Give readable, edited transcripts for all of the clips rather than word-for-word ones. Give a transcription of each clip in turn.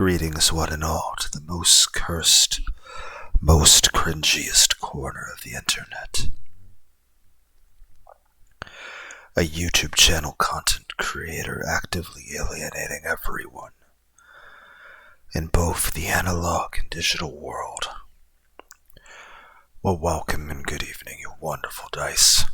Greetings one and all to the most cursed, most cringiest corner of the internet. A YouTube channel content creator actively alienating everyone in both the analog and digital world. Well, welcome and good evening, you wonderful dice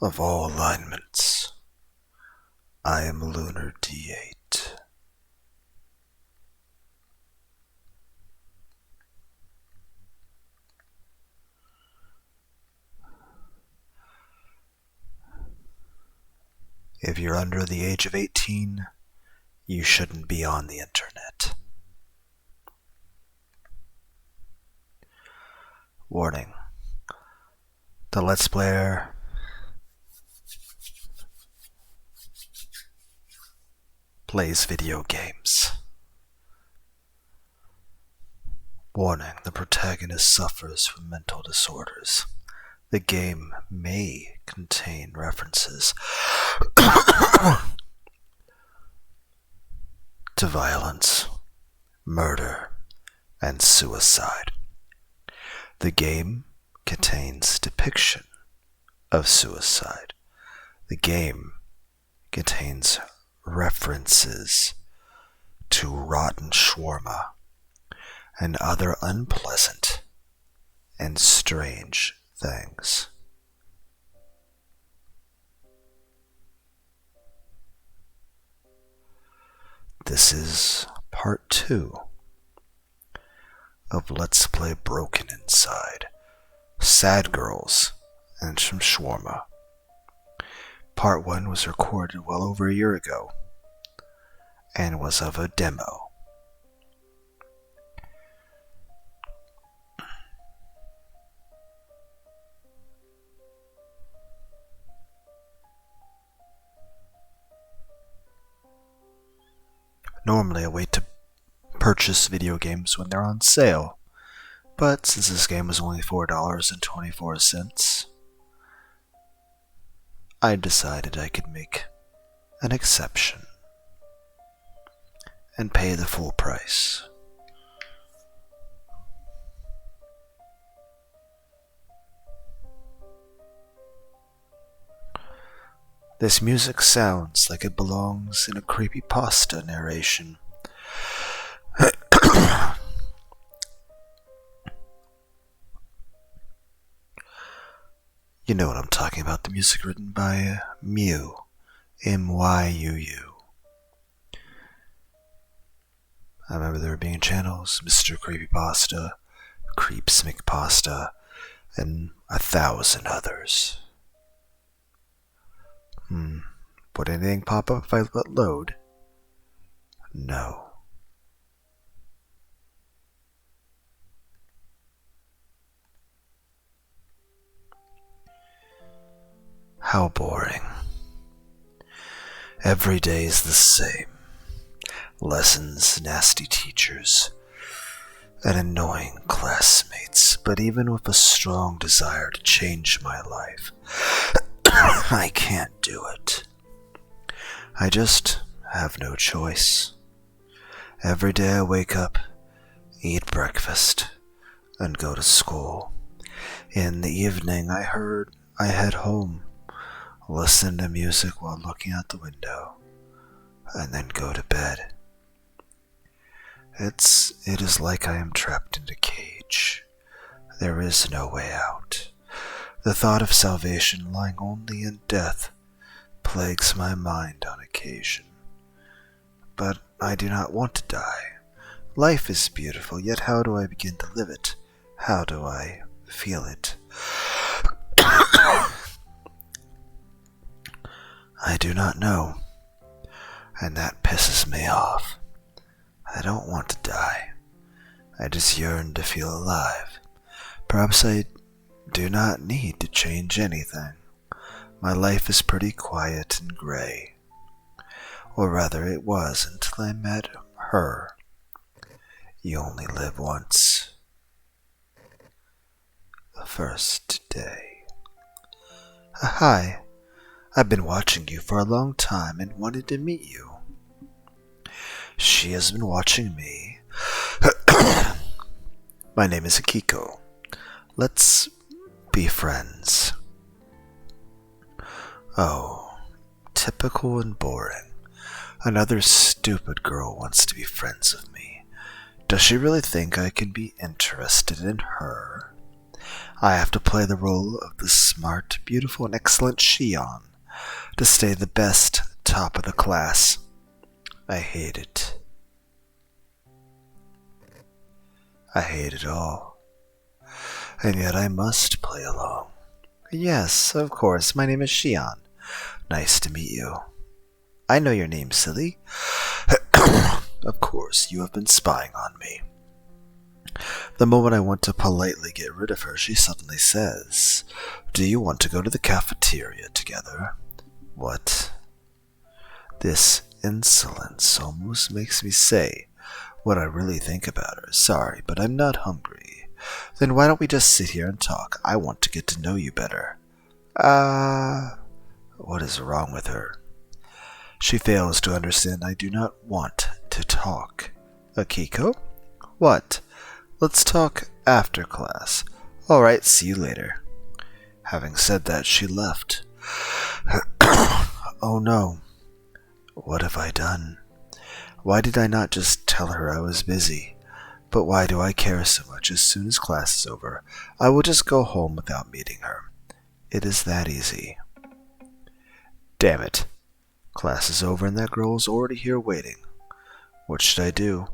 of all alignments. I am Lunar D8. If you're under the age of 18, you shouldn't be on the internet. Warning. The Let's Player plays video games. Warning. The protagonist suffers from mental disorders. The game may contain references to violence, murder, and suicide. The game contains depiction of suicide. The game contains references to rotten shawarma and other unpleasant and strange things. This is part 2 of Let's Play Broken Inside, Sad Girls, and some Shawarma. Part 1 was recorded well over a year ago, and was of a demo. Normally I wait to purchase video games when they're on sale, but since this game was only $4.24, I decided I could make an exception and pay the full price. This music sounds like it belongs in a creepypasta narration. You know what I'm talking about, the music written by Mew, M-Y-U-U. I remember there being channels, Mr. Creepypasta, Creeps McPasta, and 1,000 others. Would anything pop up if I let load? No. How boring. Every day is the same. Lessons, nasty teachers, and annoying classmates. But even with a strong desire to change my life, I can't do it. I just have no choice. Every day I wake up, eat breakfast, and go to school. In the evening I head home, listen to music while looking out the window, and then go to bed. It is like I am trapped in a cage. There is no way out. The thought of salvation lying only in death plagues my mind on occasion. But I do not want to die. Life is beautiful, yet how do I begin to live it? How do I feel it? I do not know, and that pisses me off. I don't want to die. I just yearn to feel alive. Perhaps I do not need to change anything. My life is pretty quiet and gray. Or rather, it was until I met her. You only live once. The first day. Hi. I've been watching you for a long time and wanted to meet you. She has been watching me My name is Akiko. Let's be friends. Oh, typical and boring. Another stupid girl wants to be friends with me. Does she really think I can be interested in her? I have to play the role of the smart, beautiful, and excellent Shion to stay the best top of the class. I hate it. I hate it all. And yet I must play along. Yes, of course, my name is Shion. Nice to meet you. I know your name, silly. Of course, you have been spying on me. The moment I want to politely get rid of her, she suddenly says, "Do you want to go to the cafeteria together?" What? This insolence almost makes me say what I really think about her. Sorry, but I'm not hungry. Then why don't we just sit here and talk? I want to get to know you better. What is wrong with her? She fails to understand I do not want to talk. Akiko? What? Let's talk after class. Alright, see you later. Having said that, she left. Oh no. What have I done? Why did I not just tell her I was busy? But why do I care so much? As soon as class is over, I will just go home without meeting her. It is that easy. Damn it. Class is over and that girl is already here waiting. What should I do?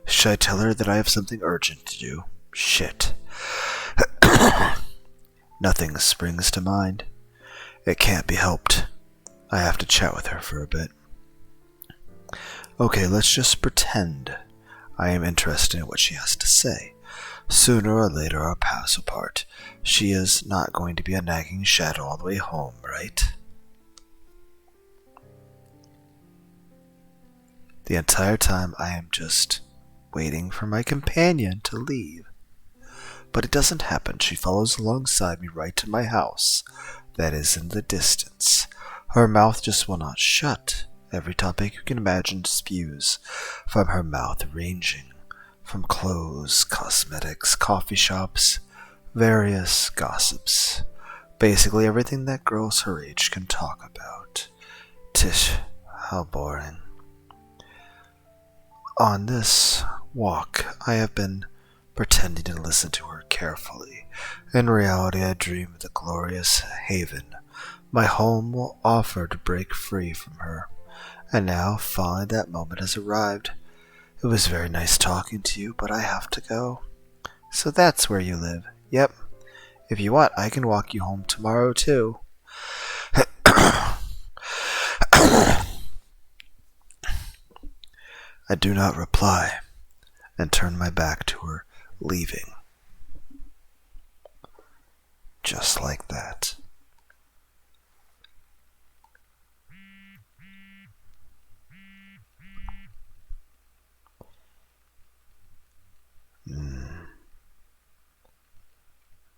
Should I tell her that I have something urgent to do? Shit. Nothing springs to mind. It can't be helped. I have to chat with her for a bit. Okay, let's just pretend I am interested in what she has to say. Sooner or later our paths apart. She is not going to be a nagging shadow all the way home, right? The entire time I am just waiting for my companion to leave. But it doesn't happen. She follows alongside me right to my house. That is in the distance. Her mouth just will not shut. Every topic you can imagine spews from her mouth, ranging from clothes, cosmetics, coffee shops, various gossips. Basically everything that girls her age can talk about. Tish, how boring. On this walk, I have been pretending to listen to her carefully. In reality, I dream of the glorious haven my home will offer to break free from her. And now, finally, that moment has arrived. It was very nice talking to you, but I have to go. So that's where you live. Yep. If you want, I can walk you home tomorrow, too. I do not reply, and turn my back to her, leaving. Just like that.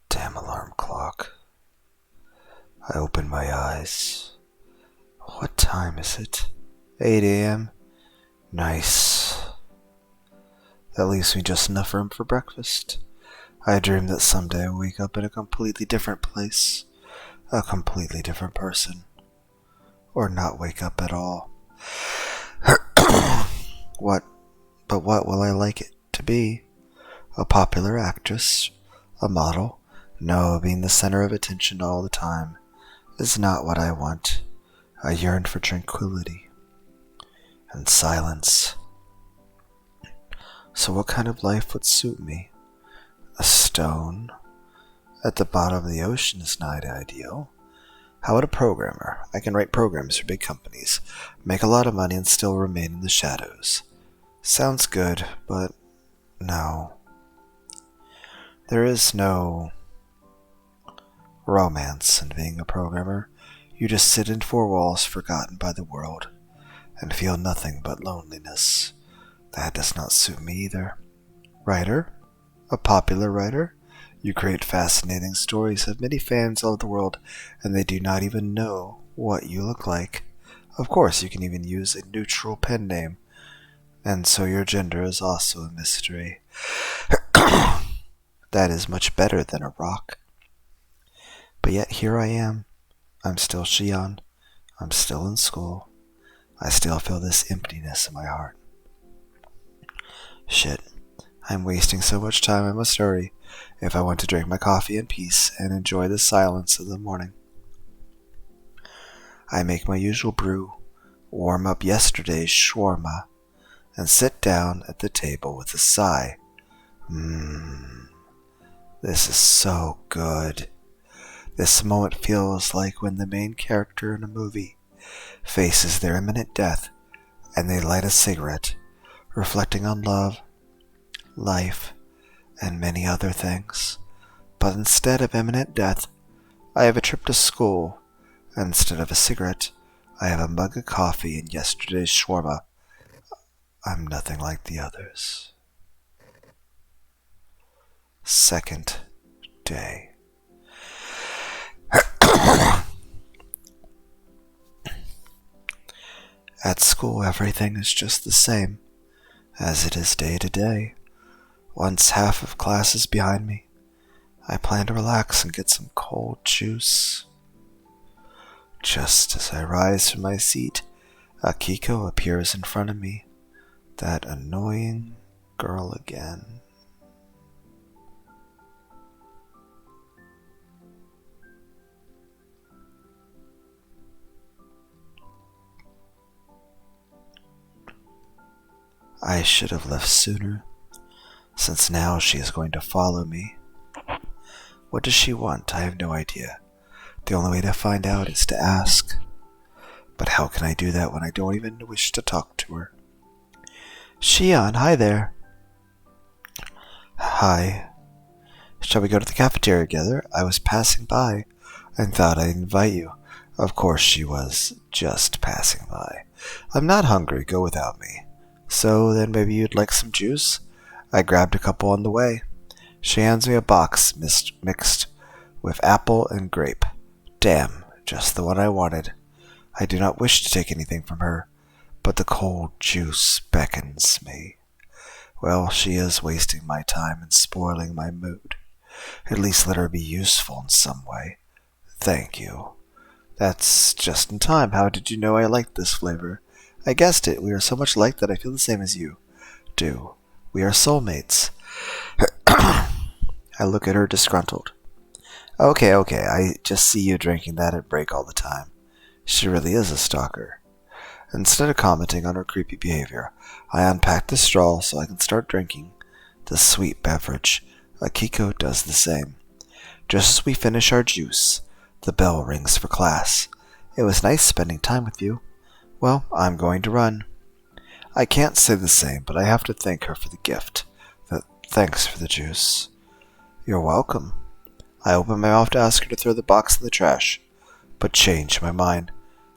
Damn alarm clock. I open my eyes. What time is it? 8 a.m.? Nice. That leaves me just enough room for breakfast. I dream that someday I wake up in a completely different place, a completely different person, or not wake up at all. What will I like it to be? A popular actress? A model? No, being the center of attention all the time is not what I want. I yearn for tranquility and silence. So what kind of life would suit me? A stone at the bottom of the ocean is not ideal. How about a programmer? I can write programs for big companies, make a lot of money, and still remain in the shadows. Sounds good, but no. There is no romance in being a programmer. You just sit in four walls forgotten by the world and feel nothing but loneliness. That does not suit me either. Writer? A popular writer? You create fascinating stories, have many fans all over the world, and they do not even know what you look like. Of course, you can even use a neutral pen name, and so your gender is also a mystery. That is much better than a rock. But yet here I am. I'm still Shion. I'm still in school. I still feel this emptiness in my heart. Shit. I'm wasting so much time, I must hurry if I want to drink my coffee in peace and enjoy the silence of the morning. I make my usual brew, warm up yesterday's shawarma, and sit down at the table with a sigh. This is so good. This moment feels like when the main character in a movie faces their imminent death and they light a cigarette, reflecting on love, life, and many other things. But instead of imminent death, I have a trip to school, and instead of a cigarette, I have a mug of coffee and yesterday's shawarma. I'm nothing like the others. Second day. At school, everything is just the same as it is day to day. Once half of class is behind me, I plan to relax and get some cold juice. Just as I rise from my seat, Akiko appears in front of me. That annoying girl again. I should have left sooner, since now she is going to follow me. What does she want? I have no idea. The only way to find out is to ask. But how can I do that when I don't even wish to talk to her? Shion, hi there. Hi. Shall we go to the cafeteria together? I was passing by and thought I'd invite you. Of course she was just passing by. I'm not hungry, go without me. So then maybe you'd like some juice? I grabbed a couple on the way. She hands me a box mixed with apple and grape. Damn, just the one I wanted. I do not wish to take anything from her, but the cold juice beckons me. Well, she is wasting my time and spoiling my mood. At least let her be useful in some way. Thank you. That's just in time. How did you know I liked this flavor? I guessed it. We are so much alike that I feel the same as you do. We are soulmates. I look at her disgruntled. Okay, I just see you drinking that at break all the time. She really is a stalker. Instead of commenting on her creepy behavior, I unpack the straw so I can start drinking the sweet beverage. Akiko does the same. Just as we finish our juice, the bell rings for class. It was nice spending time with you. Well, I'm going to run. I can't say the same, but I have to thank her for the gift. Thanks for the juice. You're welcome. I open my mouth to ask her to throw the box in the trash, but change my mind.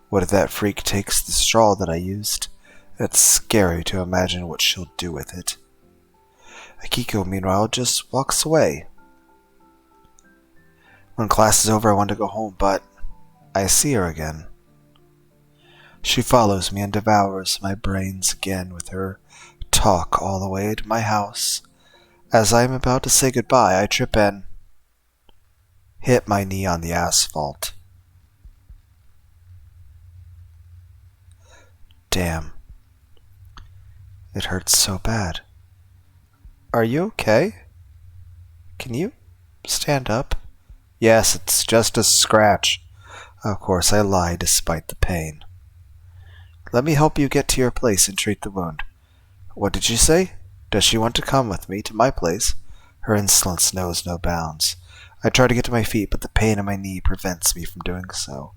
What if that freak takes the straw that I used? It's scary to imagine what she'll do with it. Akiko, meanwhile, just walks away. When class is over, I want to go home, but I see her again. She follows me and devours my brains again with her talk all the way to my house. As I am about to say goodbye, I trip and hit my knee on the asphalt. Damn. It hurts so bad. Are you okay? Can you stand up? Yes, it's just a scratch. Of course, I lie despite the pain. Let me help you get to your place and treat the wound. What did she say? Does she want to come with me to my place? Her insolence knows no bounds. I try to get to my feet, but the pain in my knee prevents me from doing so.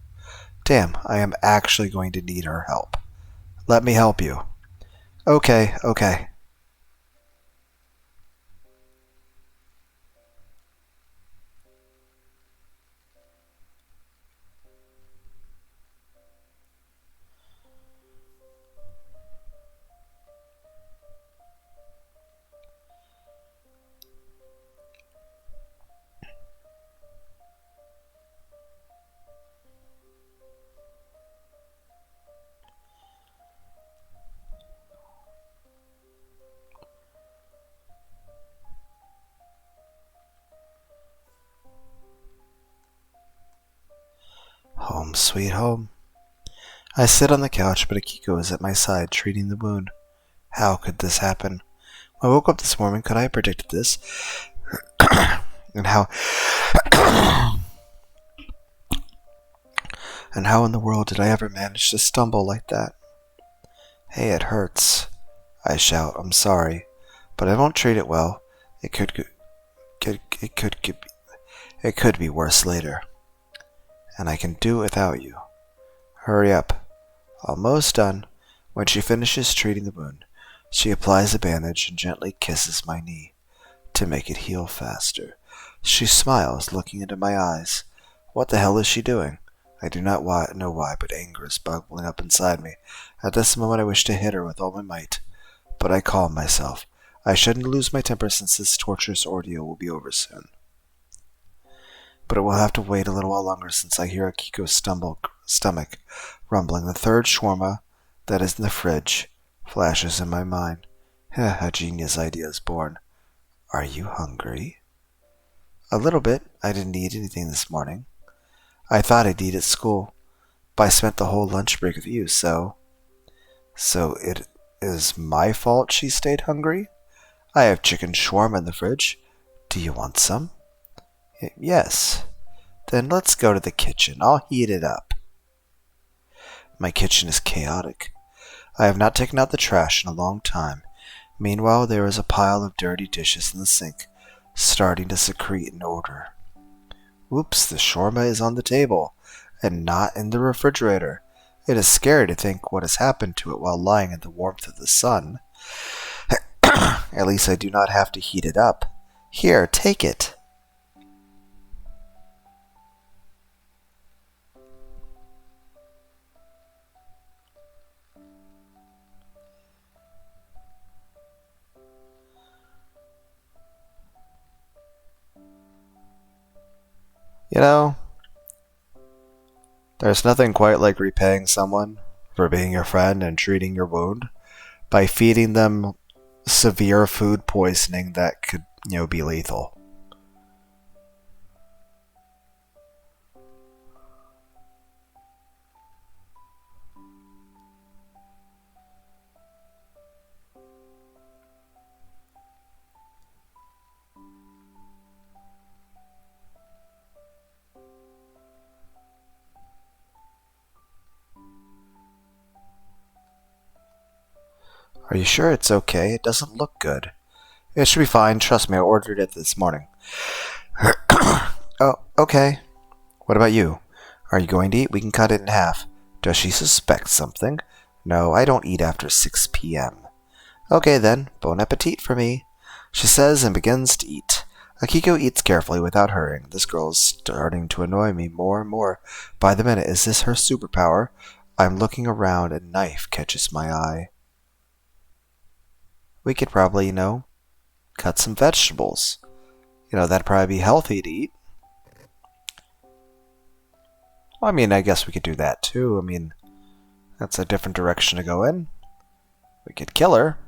Damn, I am actually going to need her help. Let me help you. Okay. Home sweet home. I sit on the couch, but Akiko is at my side, treating the wound. How could this happen? When I woke up this morning, could I have predicted this? and how and how in the world did I ever manage to stumble like that? Hey, it hurts. I shout, I'm sorry, but I won't treat it well. It could be worse later. And I can do it without you. Hurry up. Almost done. When she finishes treating the wound, she applies a bandage and gently kisses my knee to make it heal faster. She smiles, looking into my eyes. What the hell is she doing? I do not know why, but anger is bubbling up inside me. At this moment I wish to hit her with all my might. But I calm myself. I shouldn't lose my temper since this torturous ordeal will be over soon. But it will have to wait a little while longer since I hear Akiko's stomach rumbling. The third shawarma that is in the fridge flashes in my mind. A genius idea is born. Are you hungry? A little bit. I didn't eat anything this morning. I thought I'd eat at school, but I spent the whole lunch break with you, so it is my fault she stayed hungry? I have chicken shawarma in the fridge. Do you want some? Yes. Then let's go to the kitchen. I'll heat it up. My kitchen is chaotic. I have not taken out the trash in a long time. Meanwhile, there is a pile of dirty dishes in the sink, starting to secrete an odor. Oops, the shawarma is on the table, and not in the refrigerator. It is scary to think what has happened to it while lying in the warmth of the sun. At least I do not have to heat it up. Here, take it. You know, there's nothing quite like repaying someone for being your friend and treating your wound by feeding them severe food poisoning that could, be lethal. Are you sure it's okay? It doesn't look good. It should be fine. Trust me, I ordered it this morning. Oh, okay. What about you? Are you going to eat? We can cut it in half. Does she suspect something? No, I don't eat after 6 p.m. Okay then, bon appetit for me, she says and begins to eat. Akiko eats carefully without hurrying. This girl is starting to annoy me more and more by the minute. Is this her superpower? I'm looking around and a knife catches my eye. We could probably, cut some vegetables. That'd probably be healthy to eat. Well, I guess we could do that too. That's a different direction to go in. We could kill her.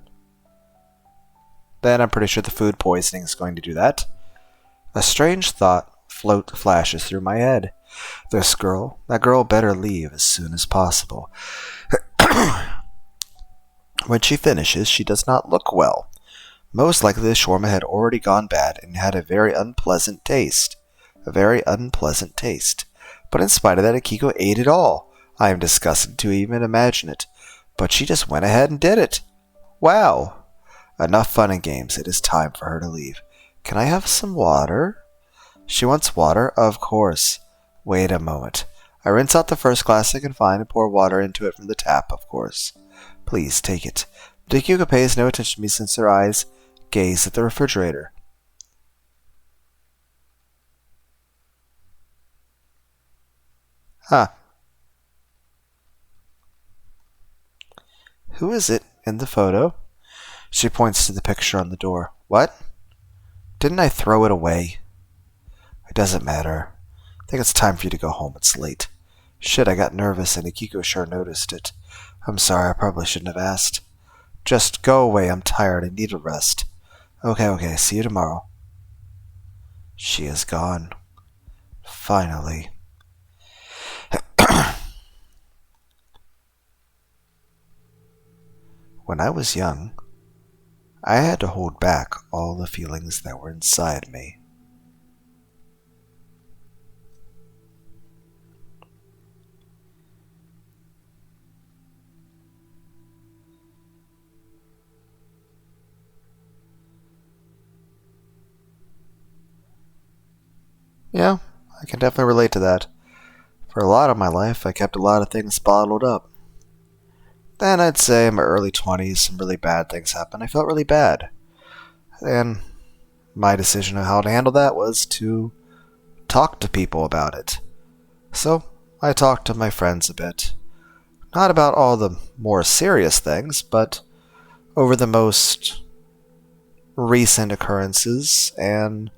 Then I'm pretty sure the food poisoning is going to do that. A strange thought flashes through my head. That girl better leave as soon as possible. When she finishes, she does not look well. Most likely the shawarma had already gone bad and had a very unpleasant taste. But in spite of that, Akiko ate it all. I am disgusted to even imagine it. But she just went ahead and did it. Wow! Enough fun and games. It is time for her to leave. Can I have some water? She wants water? Of course. Wait a moment. I rinse out the first glass I can find and pour water into it from the tap, of course. Please, take it. But Akiko pays no attention to me since her eyes gaze at the refrigerator. Huh. Who is it in the photo? She points to the picture on the door. What? Didn't I throw it away? It doesn't matter. I think it's time for you to go home. It's late. Shit, I got nervous and Akiko sure noticed it. I'm sorry, I probably shouldn't have asked. Just go away, I'm tired, I need a rest. Okay, see you tomorrow. She is gone. Finally. When I was young, I had to hold back all the feelings that were inside me. Yeah, I can definitely relate to that. For a lot of my life, I kept a lot of things bottled up. Then I'd say in my early 20s, some really bad things happened. I felt really bad. And my decision of how to handle that was to talk to people about it. So I talked to my friends a bit. Not about all the more serious things, but over the most recent occurrences and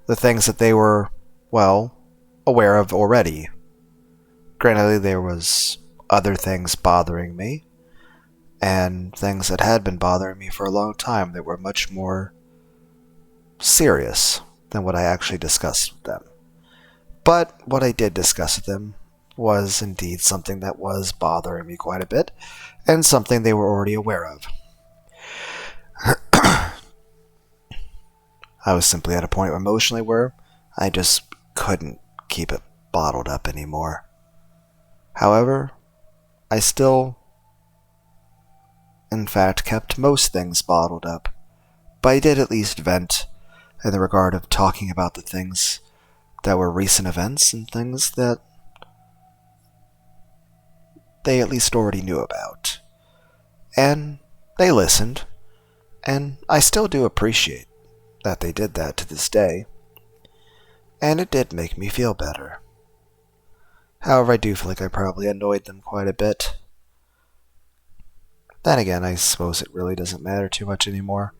the things that they were, well, aware of already. Granted, there was other things bothering me, and things that had been bothering me for a long time that were much more serious than what I actually discussed with them. But what I did discuss with them was indeed something that was bothering me quite a bit, and something they were already aware of. I was simply at a point emotionally where I just couldn't keep it bottled up anymore. However, I still, in fact, kept most things bottled up, but I did at least vent in the regard of talking about the things that were recent events and things that they at least already knew about. And they listened, and I still do appreciate that they did that to this day, and it did make me feel better. However, I do feel like I probably annoyed them quite a bit. Then again, I suppose it really doesn't matter too much anymore.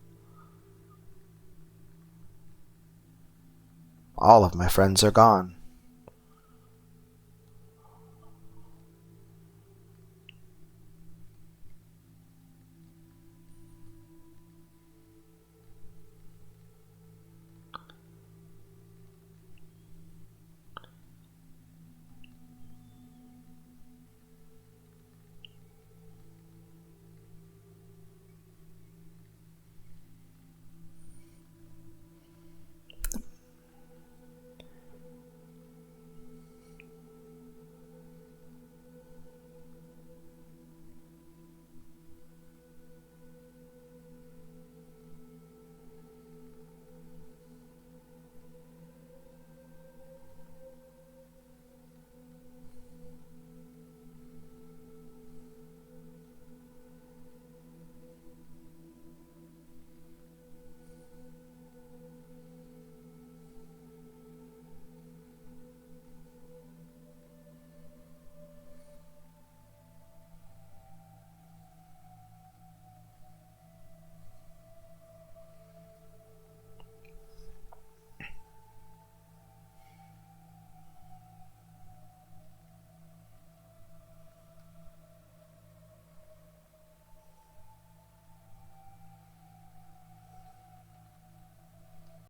All of my friends are gone.